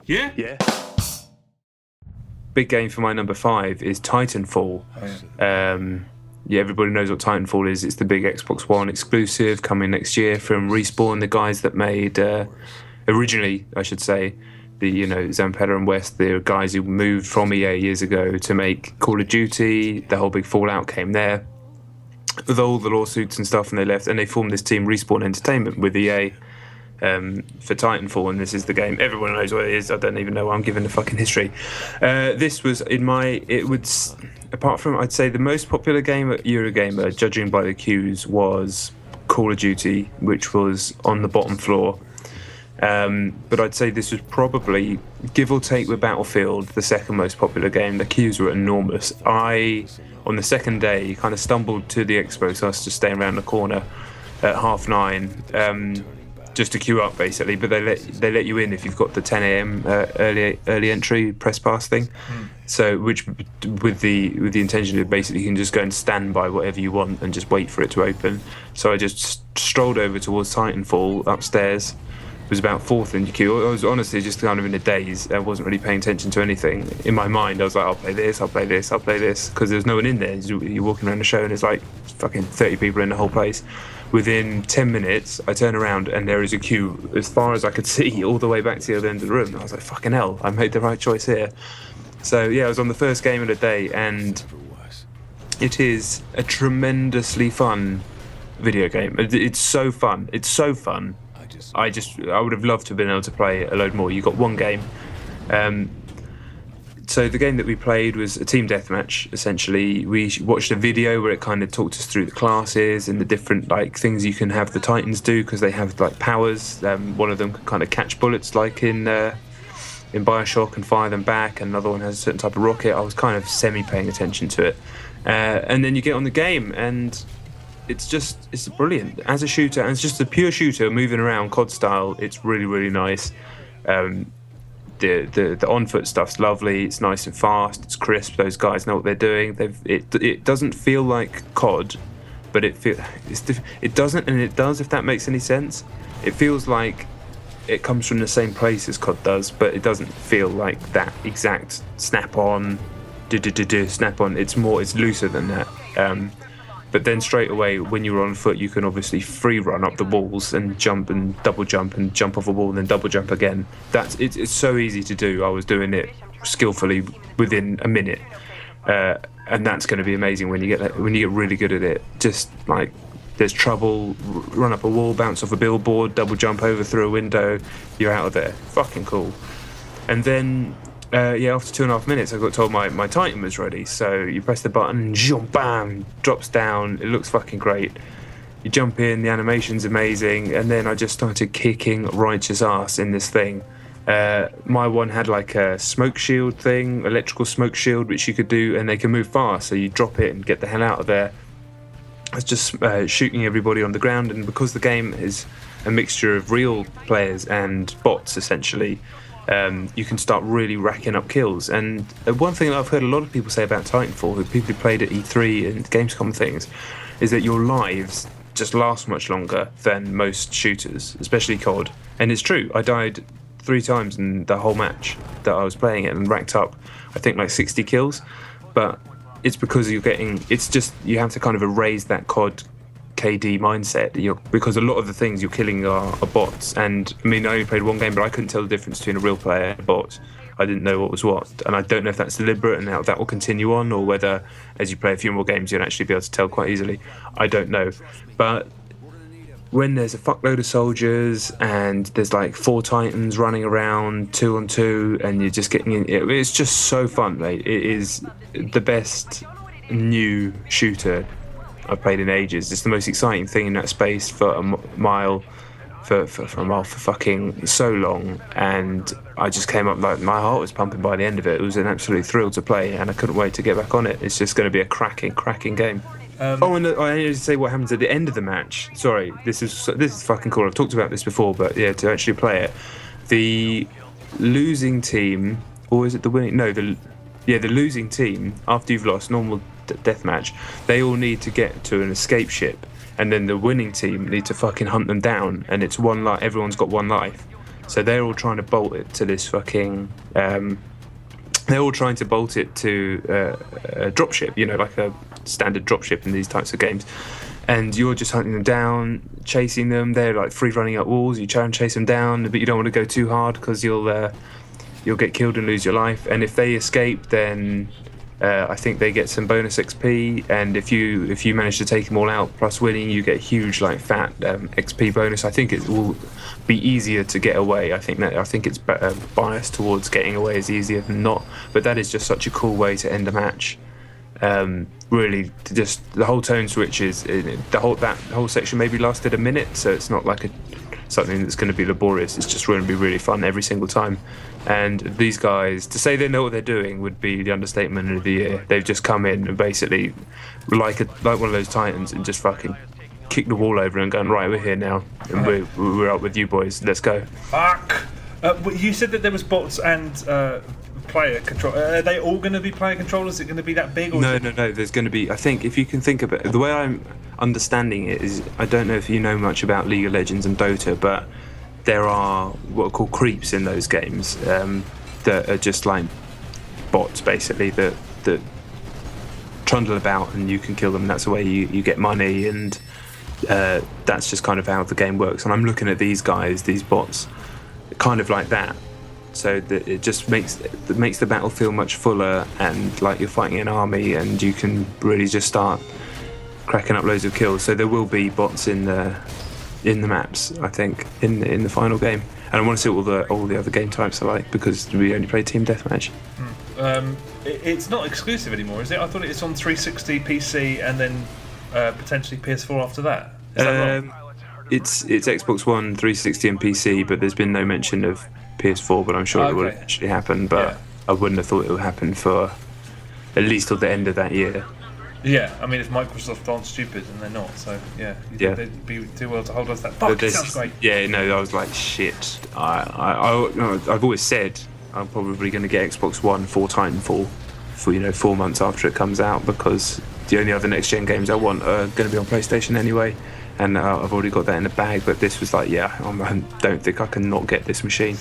Yeah. Yeah. Big game for my number 5 is Titanfall. Yeah, everybody knows what Titanfall is. It's the big Xbox One exclusive coming next year from Respawn, the guys that made originally, I should say, the Zampella and West, the guys who moved from EA years ago to make Call of Duty. The whole big fallout came there with all the lawsuits and stuff, and they left and they formed this team, Respawn Entertainment, with EA. For Titanfall, and this is the game. Everyone knows what it is. I don't even know why I'm giving the fucking history. This was apart from, I'd say, the most popular game at Eurogamer, judging by the queues, was Call of Duty, which was on the bottom floor. But I'd say this was probably, give or take with Battlefield, the second most popular game. The queues were enormous. On the second day, kind of stumbled to the Expo, so I was just staying around the corner at 9:30. Just to queue up, basically, but they let you in if you've got the 10 a.m. Early entry press pass thing. So, which with the intention of basically you can just go and stand by whatever you want and just wait for it to open. So I just strolled over towards Titanfall upstairs. Was about fourth in the queue. I was honestly just kind of in a daze. I wasn't really paying attention to anything. In my mind, I was like, I'll play this, because there's no one in there. You're walking around the show and there's like fucking 30 people in the whole place. Within 10 minutes, I turn around and there is a queue as far as I could see all the way back to the other end of the room. I was like, fucking hell, I made the right choice here. So yeah, I was on the first game of the day, and it is a tremendously fun video game. It's so fun. I would have loved to have been able to play a load more. You got one game. So the game that we played was a team deathmatch, essentially. We watched a video where it kind of talked us through the classes and the different things you can have the Titans do, because they have powers. One of them can kind of catch bullets like in Bioshock and fire them back, and another one has a certain type of rocket. I was kind of semi-paying attention to it. And then you get on the game, and it's brilliant. As a shooter, and it's just a pure shooter moving around COD style, it's really, really nice. The on-foot stuff's lovely. It's nice and fast. It's crisp. Those guys know what they're doing. It doesn't feel like COD, but it doesn't, and it does, if that makes any sense. It feels like it comes from the same place as COD does, but it doesn't feel like that exact snap-on, snap-on. It's looser than that. But then straight away, when you're on foot, you can obviously free run up the walls and jump and double jump and jump off a wall and then double jump again. It's so easy to do. I was doing it skillfully within a minute, and that's going to be amazing when you get really good at it. Just like there's trouble, run up a wall, bounce off a billboard, double jump over through a window, you're out of there. Fucking cool. And then. After 2.5 minutes, I got told my Titan was ready. So you press the button, zoom, bam, drops down. It looks fucking great. You jump in, the animation's amazing, and then I just started kicking righteous ass in this thing. My one had like a smoke shield thing, electrical smoke shield, which you could do, and they can move fast. So you drop it and get the hell out of there. I was just shooting everybody on the ground, and because the game is a mixture of real players and bots, essentially. You can start really racking up kills. And one thing that I've heard a lot of people say about Titanfall, who people who played at E3 and Gamescom things, is that your lives just last much longer than most shooters, especially COD. And it's true. I died 3 times in the whole match that I was playing it and racked up, I think, like 60 kills. But it's because you have to kind of erase that COD KD mindset, because a lot of the things you're killing are bots. And I mean, I only played one game, but I couldn't tell the difference between a real player and a bot. I didn't know what was what, and I don't know if that's deliberate and how that will continue on, or whether as you play a few more games you'll actually be able to tell quite easily. I don't know. But when there's a fuckload of soldiers and there's like 4 Titans running around 2 on 2, and you're just getting in, it's just so fun, mate. It is the best new shooter I've played in ages. It's the most exciting thing in that space for a mile, for fucking so long, and I just came up, like, my heart was pumping by the end of it. It was an absolute thrill to play, and I couldn't wait to get back on it. It's just going to be a cracking game. And I need to say what happens at the end of the match. Sorry, this is fucking cool. I've talked about this before, but yeah, to actually play it, the losing team, or is it the winning? No, the losing team, after you've lost normal deathmatch, they all need to get to an escape ship, and then the winning team need to fucking hunt them down, and it's one life. Everyone's got one life, So they're all trying to bolt it to this fucking. They're all trying to bolt it to a dropship, like a standard dropship in these types of games. And you're just hunting them down, chasing them. They're like free running up walls. You try and chase them down, but you don't want to go too hard because you'll get killed and lose your life. And if they escape, then I think they get some bonus XP. And if you manage to take them all out plus winning, you get huge fat XP bonus. I think it will be easier to get away. I think it's biased towards getting away is easier than not. But that is just such a cool way to end a match. Really, just the whole tone switches. That whole section maybe lasted a minute, so it's not like something that's going to be laborious. It's just going to be really fun every single time. And these guys, to say they know what they're doing would be the understatement of the year. They've just come in and basically, like one of those Titans, and just fucking kicked the wall over and gone, right, we're here now, and we're up with you boys. Let's go. Fuck. You said that there was bots and. Player control. Are they all going to be player controllers? Is it going to be that big? Or no. There's going to be. I think if you can think of it, the way I'm understanding it is, I don't know if you know much about League of Legends and Dota, but there are what are called creeps in those games that are just like bots, basically that trundle about, and you can kill them. And that's the way you get money, and that's just kind of how the game works. And I'm looking at these guys, these bots, kind of like that. So that it just makes the battle feel much fuller, and like you're fighting an army, and you can really just start cracking up loads of kills. So there will be bots in the maps, I think, in the final game. And I want to see all the other game types are like, because we only play team deathmatch. It's not exclusive anymore, is it? I thought it's on 360, PC, and then potentially PS4 after that. Is that wrong? It's Xbox One, 360, and PC, but there's been no mention of PS4, but I'm sure it will actually happen. But I wouldn't have thought it would happen for at least till the end of that year. Yeah, I mean, if Microsoft aren't stupid, and they're not, so they'd be too well to hold us that. Fuck, it sounds great. Yeah, no, I was like, shit. I've always said I'm probably going to get Xbox One for Titanfall for 4 months after it comes out, because the only other next gen games I want are going to be on PlayStation anyway. And I've already got that in the bag, but this was like, I don't think I can not get this machine.